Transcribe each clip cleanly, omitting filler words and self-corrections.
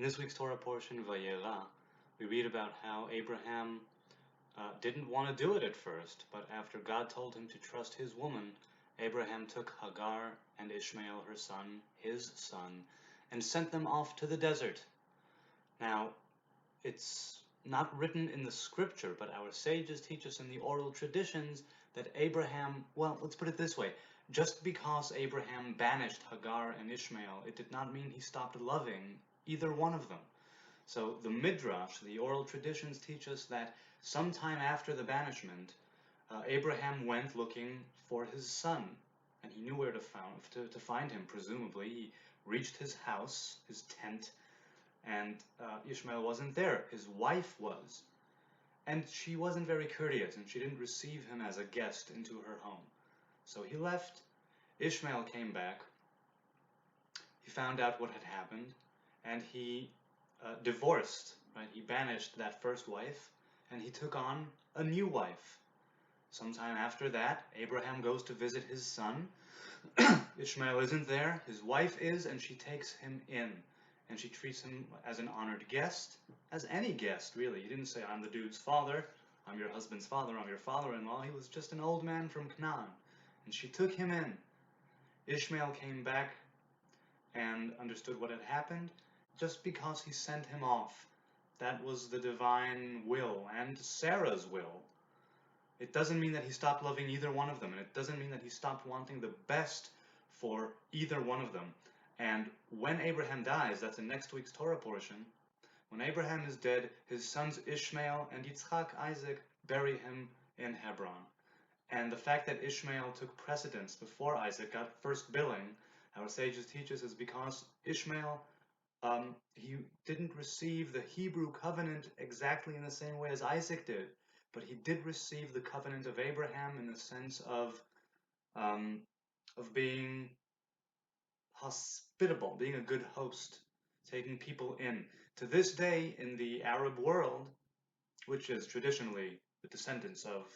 In this week's Torah portion, Vayera, we read about how Abraham didn't want to do it at first, but after God told him to trust his woman, Abraham took Hagar and Ishmael, her son, his son, and sent them off to the desert. Now, it's not written in the scripture, but our sages teach us in the oral traditions that Abraham, well, let's put it this way, just because Abraham banished Hagar and Ishmael, it did not mean he stopped loving either one of them. So the Midrash, the oral traditions, teach us that sometime after the banishment, Abraham went looking for his son, and he knew where to find him, presumably. He reached his house, his tent, and Ishmael wasn't there. His wife was. And she wasn't very courteous, and she didn't receive him as a guest into her home. So he left. Ishmael came back. He found out what had happened, and he divorced, right? He banished that first wife, and he took on a new wife. Sometime after that, Abraham goes to visit his son. Ishmael isn't there, his wife is, and she takes him in. And she treats him as an honored guest, as any guest, really. He didn't say, I'm the dude's father, I'm your husband's father, I'm your father-in-law. He was just an old man from Canaan. And she took him in. Ishmael came back and understood what had happened just because he sent him off. That was the divine will and Sarah's will. It doesn't mean that he stopped loving either one of them, and it doesn't mean that he stopped wanting the best for either one of them. And when Abraham dies, that's in next week's Torah portion, when Abraham is dead, his sons Ishmael and Yitzchak, Isaac, bury him in Hebron. And the fact that Ishmael took precedence before Isaac, got first billing, our sages teach us, is because Ishmael, he didn't receive the Hebrew covenant exactly in the same way as Isaac did, but he did receive the covenant of Abraham in the sense of being hospitable, being a good host, taking people in. To this day, in the Arab world, which is traditionally the descendants of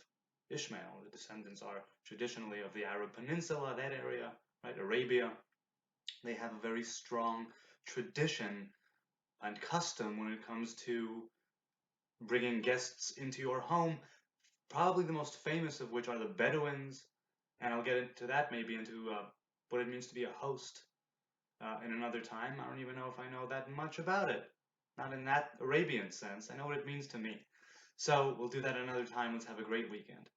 Ishmael, the descendants are traditionally of the Arab Peninsula, that area, right, Arabia, they have a very strong tradition and custom when it comes to bringing guests into your home, probably the most famous of which are the Bedouins, and I'll get into that maybe into what it means to be a host in another time. I don't even know if I know that much about it. Not in that Arabian sense. I know what it means to me. So we'll do that another time. Let's have a great weekend.